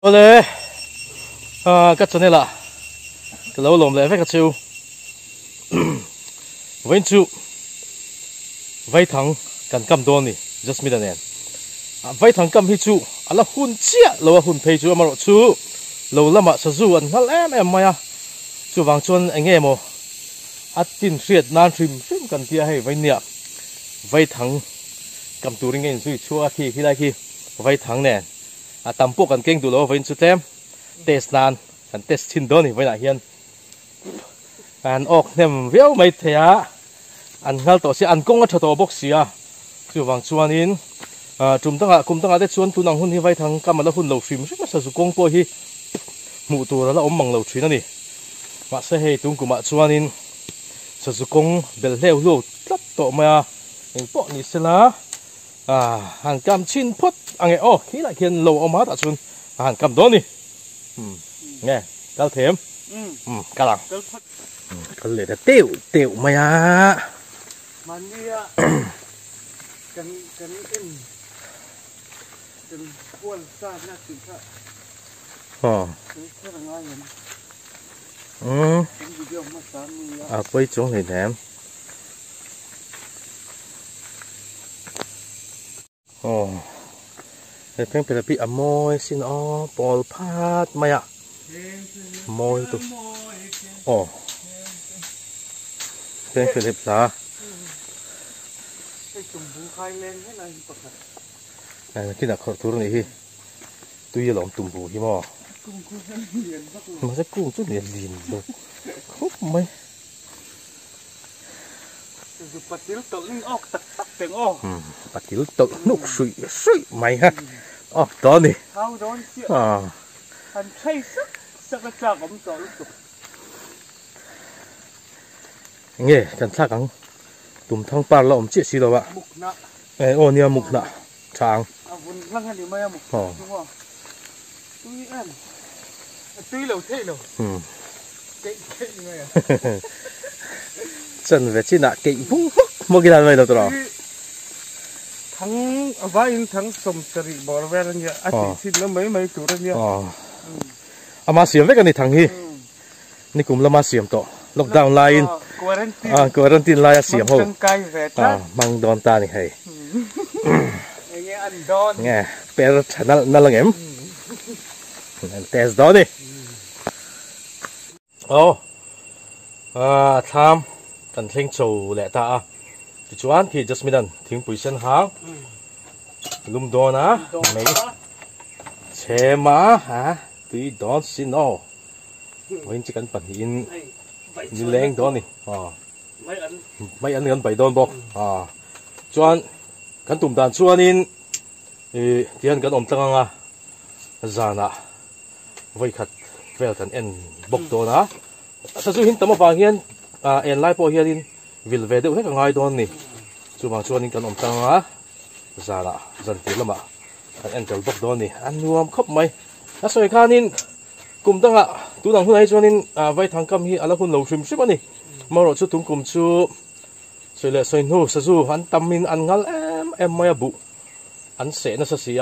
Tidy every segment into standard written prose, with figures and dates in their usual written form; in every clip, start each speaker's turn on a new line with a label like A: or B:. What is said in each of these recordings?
A: Oleh, cắt cho nên là cái lỗ lồng lại phải cắt chiu, vay chu, vay thằng cần cầm đòn đi, just me nè, vay thằng cầm hi chu, là hun chia, lâu hun pay chu mà chu, lâu lắm mà sao anh hal em mày chu vàng chuan anh em mo, tin triệt nan trim cần tia hay vay niệm, vay thằng cầm tu ring suy chua khi đây khi vay thằng nè. Tampuk kan keng dulo vain chu tem test nan kan test chin do ni vaina hian an ok nem veo mai thea an ngal to si an kong a thato box sia chu wang chuan in kum tanga te chuan tunang hun hi vai thang kamala hun lo fim ma sa su kong po hi mu tur la om mang lo thina ni ma se hei tung kuma chuan in sa su kong bel leu lo tlap to ma eng po ni sela hàng cam chín phút anh ấy khi lại khiên lầu ông hát ở xuân hàng cam đó đi nghe cao thêm cao lắm cái này là tiểu mày à quay chỗ này nè cái phèn phải là bị môi xin ball phát mày ạ môi tụ phèn phải đẹp giá này cái nào khó thua này hi tuy là tùng bù hi mà sẽ cung chút liền được khúc mày bắt tiểu tự nục sụi mày ha đó đi nghe cần thắc cắn tụm thang pa lợm chết xí đâu ạ nia mục nạ tràng chân về trên nạ kỵ vung một cái này đâu rồi
B: thằng vay thằng sầm sari bỏ ra như xin nó mấy tuổi ra như
A: mà xiêm với cái này thằng hiนี่cùng là mà xiêm to lockdown line quarantine line xiêm hồ mang đòn ta này hay nghe per nó là em test đó đi tham tận thinh trầu lẹ ta thì chuan thì just midan thing position hang lum don mấy che ma tuy don xin no vẫn chỉ cần bật in như leng don này mấy anh gần bảy don bọc chuan cần tụm đàn chuan in thì anh cần ôm tăng già nè vậy khát về thần en bọc don sao chú hin tấm vàng hiền en lai po hiền vil về đâu hết cả ngay don nè chú mang chuan in cần ôm tăng già nè dần tiền lắm ạ en cần bọc don nè ăn nuông khóc mày soi khan in cùng tăng tu đằng hôm nay chuan in vay thằng cam hi ala hun lâu phim ship anh mà rồi chú tung cùng chú soi lệ soi nu sa chú anh tâm in anh ngal em mày bu anh sẽ nó sa si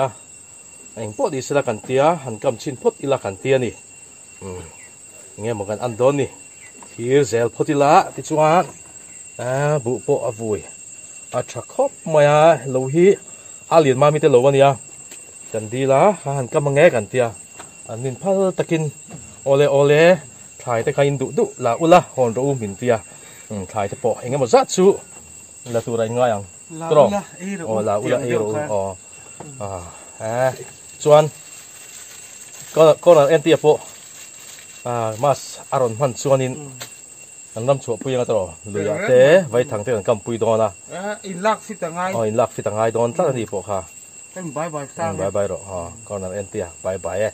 A: anh po đi sila kantia anh cam chin pot ila kantia nè nghe một cái ăn đón nè thì zel potila thì chuan bu po vui chắc khóc mày lâu hi liền mà mi te lâu anh cần đi lá anh cam nghe kantia anh nên phá takin ole thay te kain du la ula hon ro min tia thay te po engem zat chu la tu rai ngai ang tro la ula ero chuan ko na en tia po mas aron han chuan in an ram chu pui nga tro luya te vai thang te kam pui do na
B: in lak fit
A: angai don tla ni po kha
B: bye
A: bye ro ko na en tia bye bye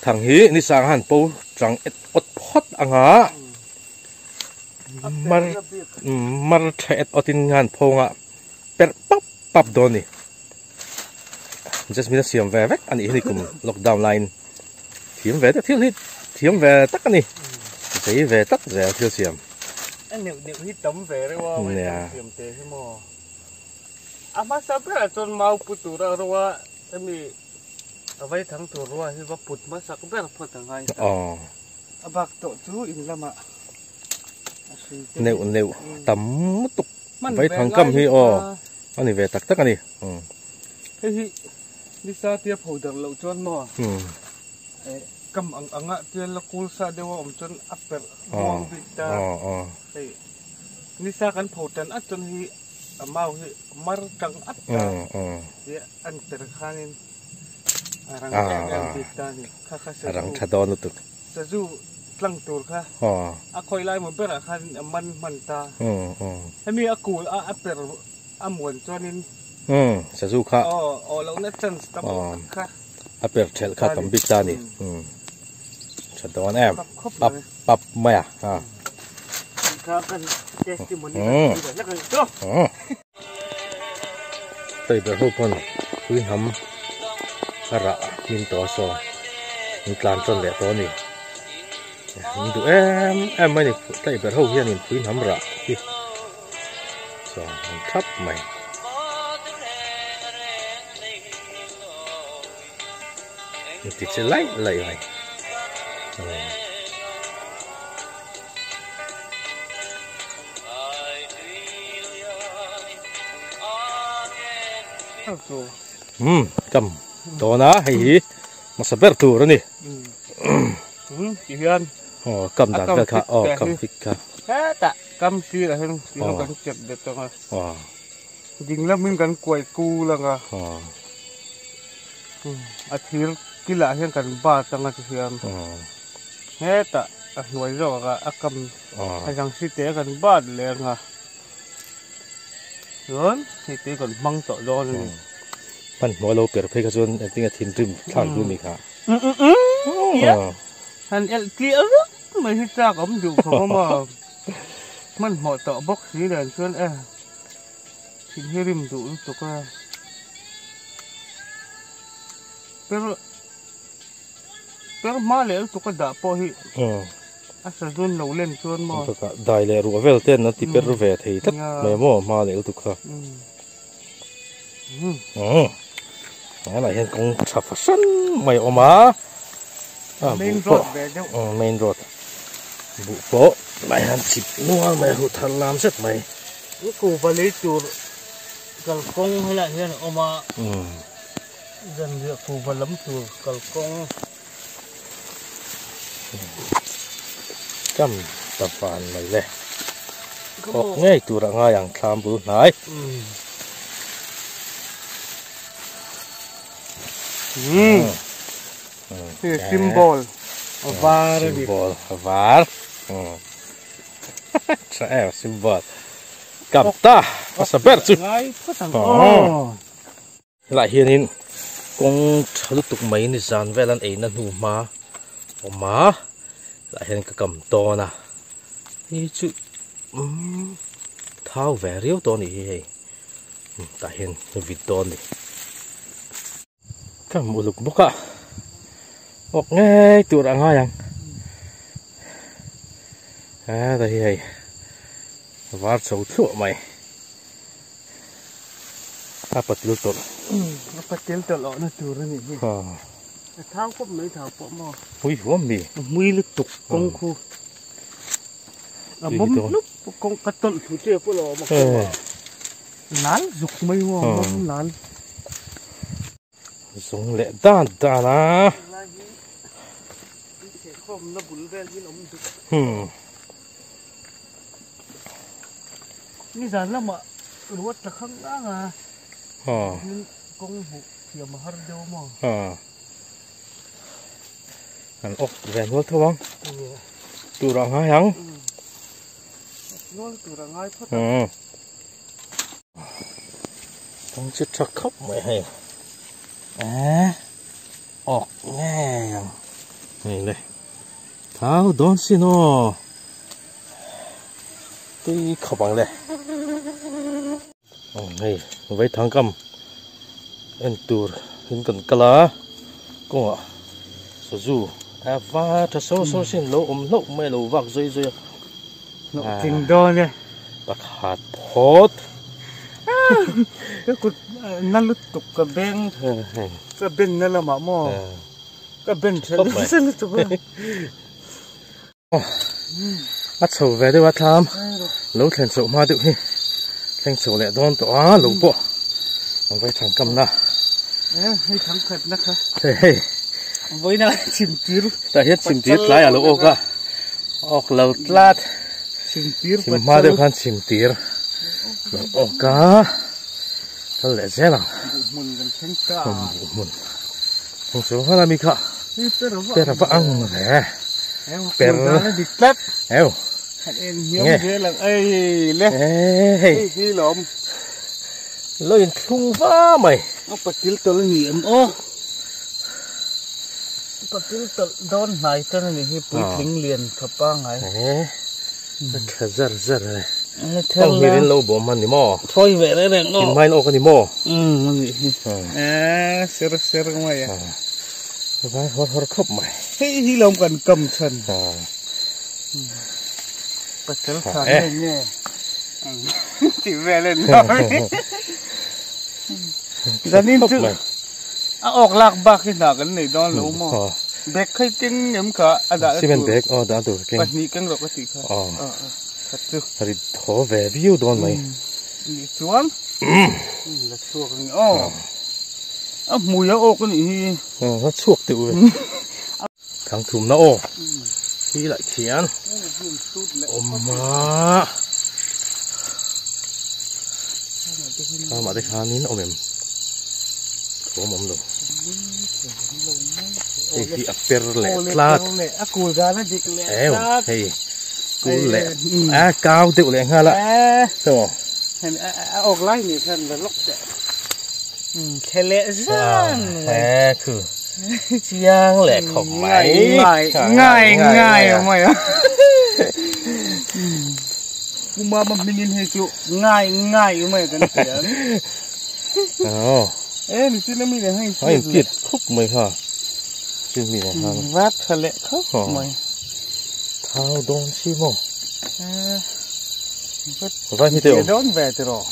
A: thằng hí ni sang han po trăng et ot phot anga mar thet otin han po nga per pap doni just mina siam ve vek ani hi kum lockdown line thiam ve ta thil hit thiam ve tak ani sei ve tak ze thil siam
B: anh nếu hít tấm về đấy qua mấy tiệm tệ thế mà mà sao biết là chọn mau putu ra rồi em bị ở vậy thằng thủ rồi thì vào put mà sao cũng biết là put thằng hai bạc tổ chú in làm ạ
A: nếu tấm tục vậy thằng cầm hi anh này về tắc tắc anh
B: thế thì đi xa tiếp hồi được lậu chọn mà cầm ăn ạ thì là cool sa đều ông chọn apple mong bị ta ni sa kan photon at chon hi amau hi mar tang at ya an terkhanin arang kita ni kha sa
A: arang thadon tu
B: sa ju tlang tur kha a khoi lai mo ber khan man ta hemi a kul a per amon chonin
A: sa ju kha
B: lo na chance tam kha
A: a per thel kha tam bik ta ni thadon em pap maya tay bờ hộp con quý hầm ra min to so min plan chọn lẹ to nè min tụi em mấy này tay bờ hộp hiện quý hầm ra đi so mình thấp mày mình chỉ sẽ lấy mày cầm to na hay mà sắp bẹt tủ rồi nè
B: chị Hiền
A: cầm đàn cái khá cầm thịt khá
B: thế tạ cầm xí là hơn thì nó cần chật được cho mà chính là mình cần quay cu là ngà thì cái lạ hiện cần ba tăng là chị Hiền thế tạ nuôi rồi cả cầm hay rằng xí té cần ba liền ngà lớn thì té còn măng tỏi do này
A: มันมัวโลเปิดเพลงกระชวนไอ้ที่ทิ้งริมทางดูนี่ค่ะ
B: อันเกี่ยวไม่ใช่ซากผมอยู่ของมามันหมดต่อบ็อกสีแดงชวนทิ้งให้ริมดูตัวก็เป็นมาเลยตัวก็ด่าพอหิอาศัยโดนเราเล่นชวนมา
A: ตัวก็ได้เลยรัวเวลเต้นนะที่เป็นรัวเวทีทักไม่มั่วมาเลยตัวก็อะไรเห็นกงชับสั้นไม่ออกมา
B: main road
A: main road บุโปไม่หันจิบนัวไม่หุทันลามเสร็จไหม
B: กูไปเลยจูดกัลกงให้ละเห็นออกมาจันเรียกกูไปล้ำจูดกัลกง
A: จำตะฟานไม่เลยออกง่ายตัวละง่ายอย่างคลามบุไหน
B: นี่ซิมโบลวาร์
A: ซิมโบลวาร์ใช่ซิมโบลกับตาภาษาเบอร์จุดหลายเฮียนินกงทะลุตุกไม่นิจานเวลันเอนันหูมาออกมาหลายเฮียนก็กำโตนะนี่จุดเท้าแหวเรียวตัวนี้แต่เห็นวิดตัวนี้ก็มุลุกบุกะออกง่ายตัวละง่ายยังแต่เฮ้ยวาดเสาทั่วไหมapa til tol
B: apa til tol na tur ni thao có mấy thao bỏ mò
A: ui huống mì
B: mui lực tục công khu mắm lúc công cắt tol thủ chơi phụ lò mà nán dục mấy hoa mắm nán
A: dùng lẹ đan đan à
B: นี่จานละมารู้ว่าจะข้างล่างอ่ะกงหุเทียมหาร์เดียวมั้ง
A: อันอกแหวนวัดทวังตัวรังหายัง
B: น้อยตัวรังหายพอ
A: ต้องจะชักขับไม่ให้ออกแง่ยัง này này tháo đón xin nó tí khẩu bằng này này với thằng cầm en tour hình cần cala cũng ạ số du và thật số xin lỗ lỗ mấy lỗ vạc dây
B: lỗ kinh đô nha
A: bạc hạt phốt
B: cái cột năn lút tục cái bênนั่นlà mỏ cái bên chân lút tục
A: bắt sầu về đây bắt tham lỗ thành sầu ma tự hi thành sầu lại đón tỏa lỗ bộ với thằng cầm na
B: hay thằng khệt nè
A: thế
B: với nó chìm tiết
A: ta hết chìm tiết lại à lỗ ốc à ốc lẩu lát chìm ma được han chìm tiết lỗ ốc cá它来这了，从手上那米卡，别他不昂嘞，别了，哎，cái
B: lộn
A: lên thung phá mày,
B: bắttil tol nghiệm ô, bắt til tol đón này cho nên thì bụi lính liền thập ba ngày,
A: thật rất này. Không hiểu đến lâu bộ mình đi mò.
B: Thôi về đấy này.
A: Tìm mai nó có đi mò.
B: Sơ mày à.
A: Vai hót khóc mày.
B: Hey hi lông cần cầm chân. Bắt đầu thằng này nhé. Chỉ về lên thôi. Giờ nên chứ. Ốc lạc bạc cái nào cái này đó lỗ mò. Bẹt khai kinh nhắm cả.
A: Xí men bẹt, đã đủ kinh.
B: Bắt ní kinh rồi có gì không?
A: Thì thổ về view đón mày.
B: Chuan? Là chuột này. Mùi ốc cái này.
A: Nó chuột tự vậy. Thằng thùm nó ô. Khi lại chén. Mà. Sao mà đây khá nín ôm em. Thổ mồm đâu. Thì apper lẹ lát.
B: Cùi ra nó dịch lẹ lát.
A: Cú lẹ cao tiểu lẹ ha lạ sao
B: ốc lái này thân là lóc đẹp thế lẹ gian
A: khử chiang lẹ khổng máy
B: ngay mày á mà mình nhìn thấy chú ngay mày cái tiền ê mình xin nó mình là hay
A: kiệt khúc mày hả xin mình là
B: vát thật lẹ khóc mày
A: thao đón xí mò vai như thế
B: đón về từ rồi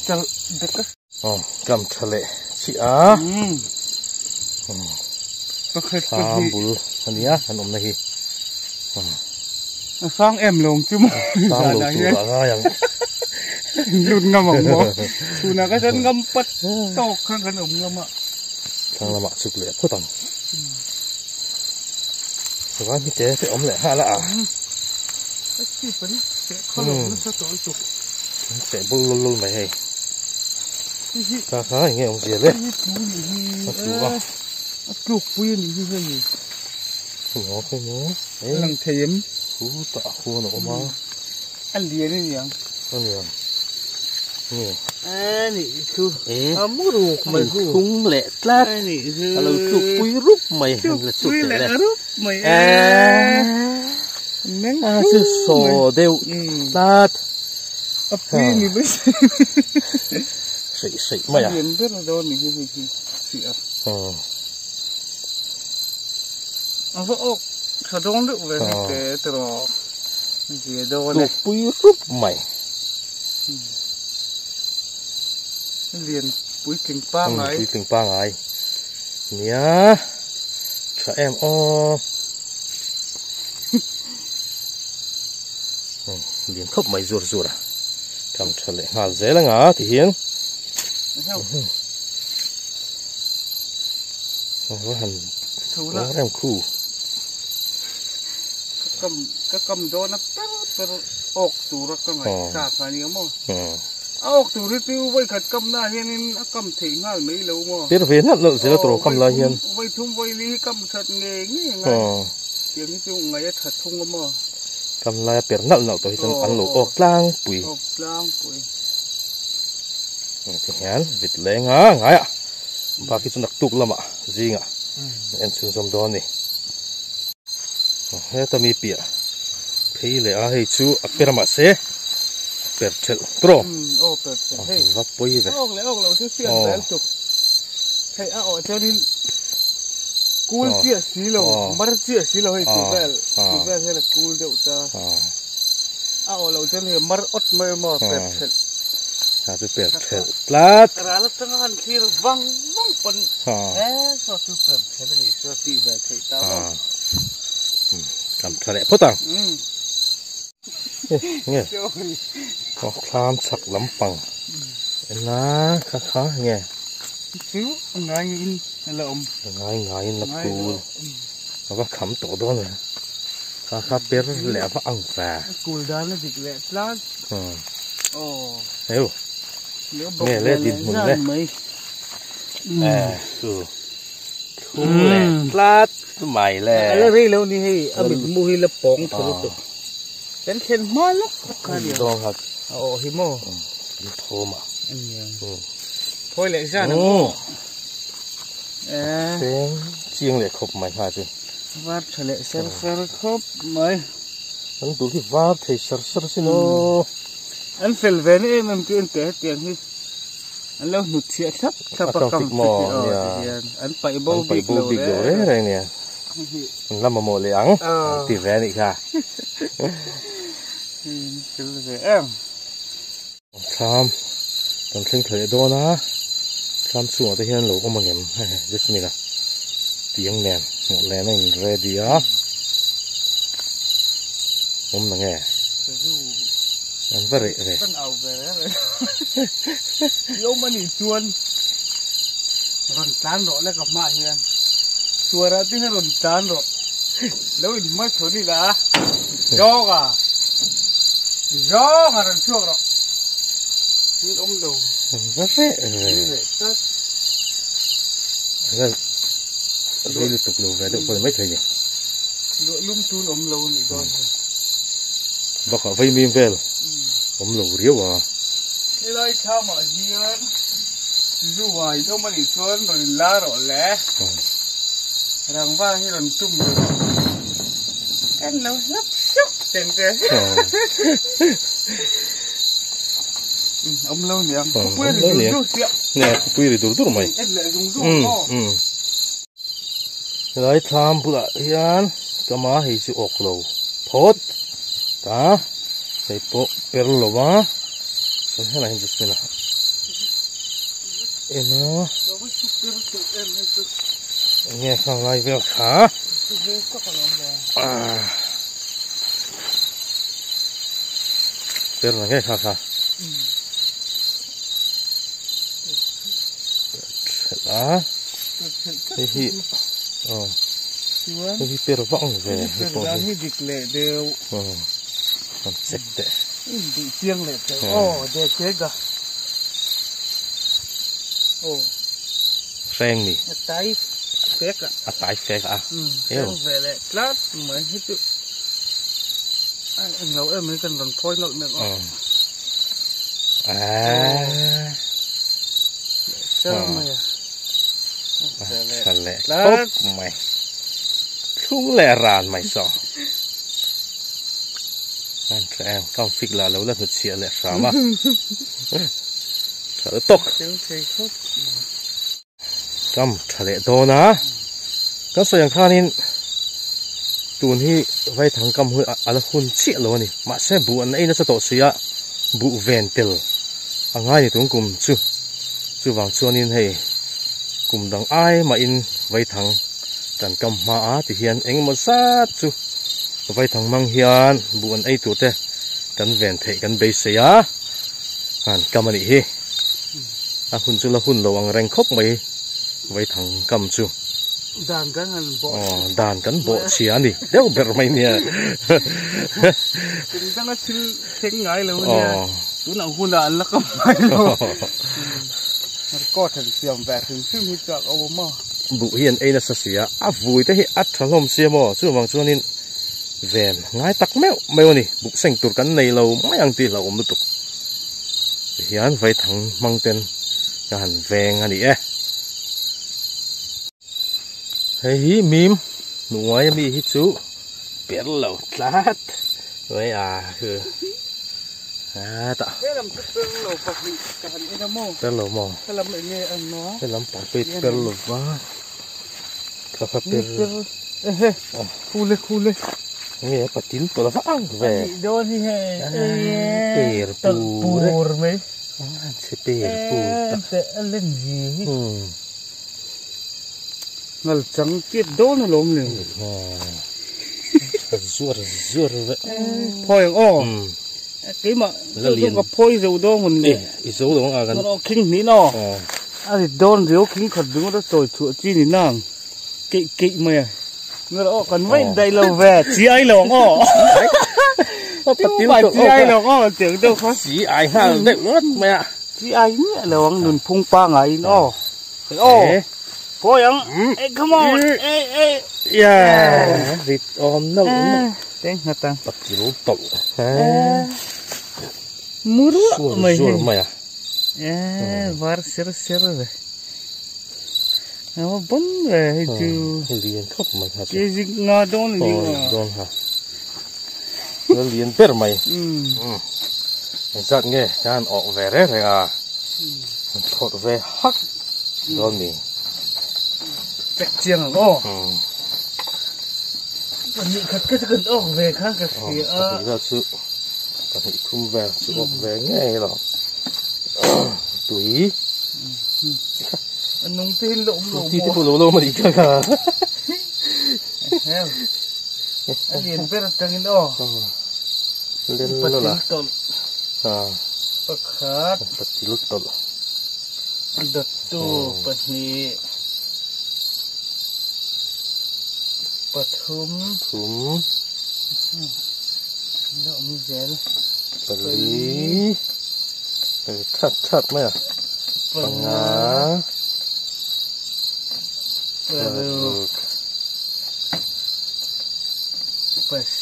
B: cái
A: cầm thật lẹ chị á tham bự anh nhá anh ôm này
B: sang em lồng chứ mà
A: sang lồng tụ ra yang
B: luôn ngâm ở mỏ chú nào cái chân ngâm bật to khăn khăn ống ngâm ạ
A: thằng là mặc sực lẹ phô tầng rồi như thế thì ống lẹ ha lạ
B: cái chi phấn sẽ không nó sẽ tối chụp
A: sẽ bung luôn mày hay khá nghe ông gì đấy
B: chuột quyên như thế gì
A: nhỏ cái nhớ
B: lần thêm
A: cú tạ khua nó mà
B: ăn liền đi nhỉ
A: ăn liền nè
B: nè chú mua đồ mày
A: cũng lẹ lát là chuột quý rúp mày là chuột lẹ
B: rúp mày
A: chứ sò đều lát
B: quý này mới
A: sậy mày à
B: rất là đôi mình chị ạ vợ sao đón được về cái từ đó gì đâu này
A: quý rúp mày
B: liền quý kinh pa ngay
A: quý kinh pa ngay nhá cho em liền khóc mày ruột ruột à cầm trở lại hà dễ là ngã thì hiến có hành có em khu
B: cái cầm đó nó ốc tủ ra cái này sạc cái này mà ốc tủ đi tiêu với khát cầm na hiền cầm thị ngay mấy lâu mà
A: tiếc về hết lợn sẽ là tổ cầm la hiền
B: với thung với lý cầm thật nghề nghe ngay tiếng chung ngày thật thung mà
A: cầm la bẹt nợ nợ tới chân ăn lẩu ốc lang bùi thì hén vịt lé ngã ngái ạ ba cái chân đặc tục lắm ạ gì ngạ em chun som don ni he ta mi pia phei le a hei chu a perma se per thel tro
B: ô per thel hey
A: va poi ve
B: ok lo chu sian vel tu hey a o cho din cool chia xí lo mar chia xí lo hey tu vel he là cool deu ta a o lo cho ni mar ot mai mo per thel
A: ta chu per thel tlat
B: ra la tang han thir vang pon so tu per thel ni so ti ve thei ta
A: cầm thale potang nghe có tham sắc lắm bằng na khá khá nghe
B: xíu ngay in là ông
A: ngay là cool nó có khắm tổ đó nữa khá khá biết lẽ có ăn và
B: cool đó là dịch lẽ lát
A: hiểu nghe lẽ đi muốn lẽ cool lẽ lát mày lẽ
B: là đây lâu đi hay bị mùi là bóng thôi đến khen mơ lắm
A: cái gì đó hả
B: hi mô
A: thô mà
B: thôi lại ra nữa
A: tiếng chiêng lại khóc mày hả chứ
B: vắt trở lại sơ khóc mày
A: anh tụi thì vắt thì sơ xin nó
B: anh phải về nữa em tiền tiền hi anh lâu nụt chia thấp thấp bậc cầm anh phải bầu bịch
A: rồi đấy nè anh làm mà mồ liang thì về đi cả
B: về em
A: tham tầm sinh thời đó na tham xuống tới hiện lỗ có mà nghiệm just me là tiếng nền một lén này ready á không là nghe anh phải rồi
B: con ảo về đấy yêu mà nhỉ chuồn còn tán rồi lại gặp mẹ hiền chùa ra tiếng rồi tán rồi lâu thì mất số đi đã gió cả rồi chuộc rồi nhưng ông đầu
A: rất dễ rồi đây là tục lầu về được rồi mấy thầy nhỉ
B: lum tun ông lâu này rồi
A: bác họ vây miếng về ông lầu riếu à
B: cái này sao mà hiền dù vậy đâu mà đi xuống rồi lá rồi lẽ rằng va hay còn tung rồi em nấu lấp xúc tiền thế ông lâu nhỉ ông quên thì dùng rượu
A: nè quên thì đủ mày
B: em lại dùng rượu
A: rồi tham bữa hiền cái má thì chịu ốc lầu phốt ta thấy bộ per lầu má cái này hình như là em nó nghe không ai việc hả per là nghe khá khá đó thì thì per vọng về
B: cái dịch lệ đều
A: còn chết đấy
B: bị chiêng lệ để chết cả
A: sen nè
B: tái phét à
A: tái phét à
B: em về lại lát mới hết tự anh nấu em mới cần còn phôi nội miệng sao mày
A: thật lẹ tốt mày không lẹ ràn mày sợ anh trẻ em không phịch là lâu là thật xịa lẹ sao mà sợ tốt cầm thật lẹ to na cái số yang khan in tuần hi vay thằng cầm hui ala hun chia lo ni mà sẽ bu anh ấy nó sẽ tổ xia bu ven tel anh ai thì tuần cùng chu vàng chuan in hay cùng đằng ai mà in vay thằng trần cầm mà thì hiền anh một sát chu vay thằng mang hiền bu anh ấy tụt thế cần ven thể cần bê xia anh cầm anh hi à hun chu là hun lo ang reng khóc mày vay thằng cầm chu
B: đàn
A: cán bộ chia đi đéo bẹt mày nè
B: thì đang là xin ngay luôn nè tú nào hun là cầm mày luôn có thành xiêm về thành xin hít chặt ông mà
A: bụ hiền ấy là sao xía vui thế hiện thằng hôm xia mò chú bằng cho nên về ngay tắc mèo nè bụ xanh tụt cắn này lâu mấy ăn tiền là ôm được hiền vậy thằng mang tên cho hẳn về ngay đi Hey mìm nuôi mi hít chú biết lẩu lát vậy hừ tạ
B: cái làm cái lẩu bạc vị cả hình cái mò
A: biết lẩu mò
B: cái làm nghe ăn nó
A: cái làm bạc vị biết lẩu quá cà phê biết
B: khu lên
A: nghe bắt chínตัวละฟังvề
B: đó thì hè
A: bể bù đấy
B: mấy
A: sẽ bể bù
B: sẽ lên gì ngල් trắng tiết đó nó lốm liền
A: rùa vậy
B: phơi cái mà dùng cái phơi dầu đó mình
A: dầu đó à
B: nó kinh ní nó thì đòn dầu kinh thật đúng đó rồi chuột chi ní nàng kỵ mày nó còn mấy đây lâu về chỉ ai lòng chứ phải chỉ ai lòng tưởng đâu có
A: chỉ ai ha đấy mất mày
B: chỉ ai nhẹ lòng nôn phun pa ngày nó phơi come on
A: yeah vịt ôm nấu
B: đấy hả ta
A: bắt lỗ tẩu
B: muru
A: mày
B: var ser rồi nó bún về chứ
A: liền khóc mày hả
B: cái gì ngà đón
A: hả nó liền bể mày giận nghe anh ọ về đấy thằng thọt về hắc đón mình
B: bẹt chiangวันนี้เขาก็จะขึ้นออกเวข้างกับเสีย
A: เราซื้อก็ให้คุ้มแววซื้อออกแวงง่ายหรอตุ๋ย
B: อันนุ่งที่หลง
A: ที่พูดโลมาดีกันค่ะ
B: เฮ้ยอันนี้เป็นตังอินอ
A: เล่นแล้วล่ะ
B: ปะขาด
A: ปฏิลุตล
B: ดัดตู้ปะนี้ปฐุมแล้วมีเจล
A: ปลีชัดไหมอ่ะปังงา
B: ปลูกปัส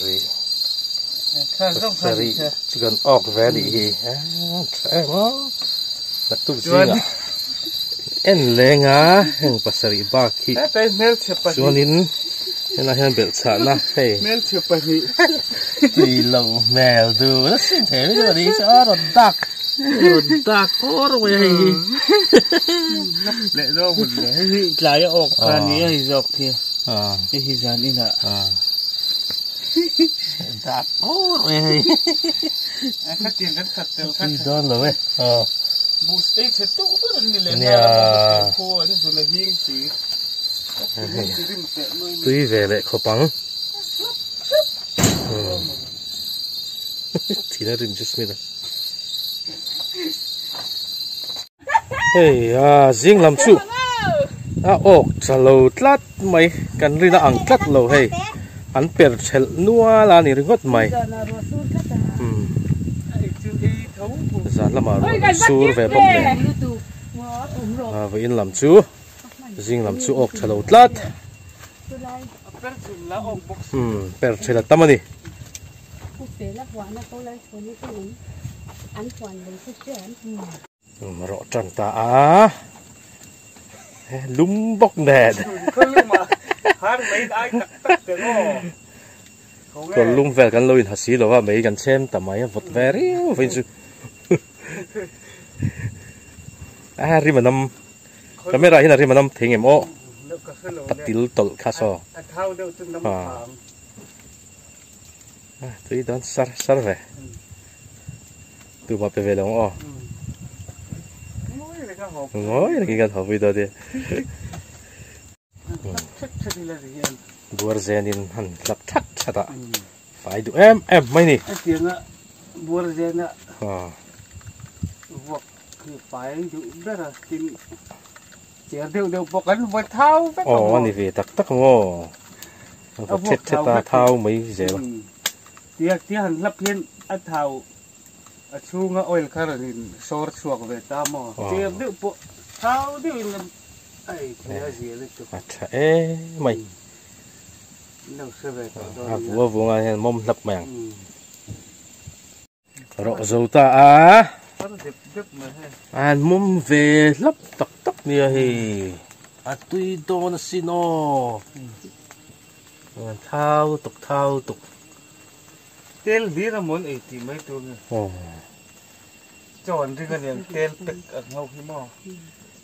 B: รีข้าต้องพัน
A: จะกันออกแวดีใช่ไหมนักตุ๊กจริงอ่ะเอ็นเลงอ่ะแห่งปัสรีบาคีส่วนนี้น่าเห็นเบิดชานะเฮ้ย
B: เมลเชื่อไปนี่
A: ตีลงแมวดูแล้วสิ่งเห็นไม่ได้ชอบรถดักโอ้รวย
B: เละดอกหมดเลยหลายออกการนี้ให้ดอกเทียไอ้ที่จานนี่น่ะ
A: ดักโอ้รวย
B: ข้าเตียนกันขัดเตลขัด
A: ตีดอนเลย
B: บูสเอ้เช็ดตู้ก็นี่เลยเนี่ยโค้นี่สุดเลยยิ่งสี
A: ตุ้ยเวลเขาปังทีน่าริมจุดมิดเฮ้ยจิงลำชูโอ้จะโหลดลัดไหมกันรีน่าอังกัดโหลเฮ้ยอันเปิดเชลนัวลานี่รึงดไหมจานละมาสูรเวบอมเลยวินลำชูจิงลำชูออกจะโหลดลัดเปิดเชลตั้มนี่มารอจันตาลุ่มบกแดดก็ลุ่มแวกันเลยหัสีหรอว่าไม่กันเช่นแต่ไม่วดแวรี่ฟินซูริมันน้ำก็ไม่ไรที่ไหนริมันน้ำทิ้งเอ็มโอตัดติลตลคาโซตัวนี้โดนซาร์เวตัวมาเป็นเวลงอ๋อโอ้ยนี่กันหัวไปตัวเดียบัวเซนินหันหลับชัดชัดอ่ะไปดูเอ็มไม่นี่
B: เสียงอ่ะบัวเซนอ่ะพวกคือไปอยู่ได้ละกินเสียเดี๋ยวบอกกันว่าเท้า
A: อ๋อนี่เวตักโง่เช็ดตาเท้าไม่เสีย
B: เตี้ยหันรับเพี้ยนอัดเท้าชูงออยล์คาร์นินซอร์ชวกเวตามอเจ็บเดี๋ยวปวดเท้าเดี๋ยวมันไอ้เสียเลย
A: ตัวไม่
B: นั่งเสวย
A: ตัววัวงานเห็นมุมหลับแมงรอโจตามุมเวลับตักเนี่ยเฮ tui don sino thao tục
B: tel vi ra mon ai ti mai tu nge chọn thì cái này tel pek ở ngâu hi mo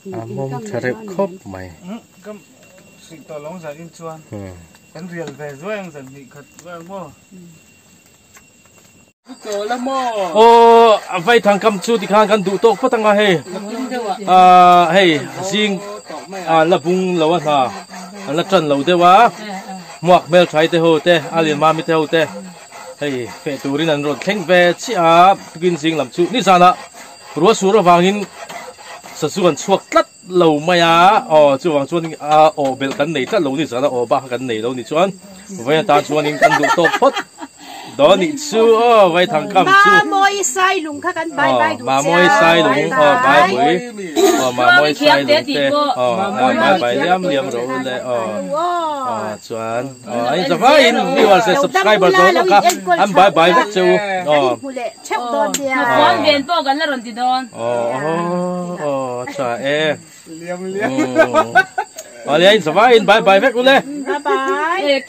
A: mom charep khop mai
B: cam sinh to long ra in chuan kan riel về rồi anh dần bị khật rồi mo chỗ là mo
A: vai thằng cầm chu thì khang kan du tok patang he hey jing la bung lawa ha la tran lo de wa muak mel thai te ho te alien ma mi te ho te hey fe turin an ron theng ve chi a begin jing lam chu ni sana ro su ro wangin sa su kan chuak tlat lo maya chu wang chuan bel kan nei tlat lo ni sana ba kan nei lo ni chuan vai ta chuan in kan du tok pot đó nị chú vậy thằng cầm chú
C: mà môi sai lùng khá cắn bài bài đủ
A: mà môi sai lùng bài bưởi mà môi sai lùng thế bài bài liam rồi lệ chuẩn anh sẽ phải in đi vào sẽ subscribe rồi đó cả anh bài bài rất chú
D: con biển po gần là rồi thì đón
A: trời em
B: liam
A: anh sẽ phải in bài bài rất luôn đấy
C: bye bye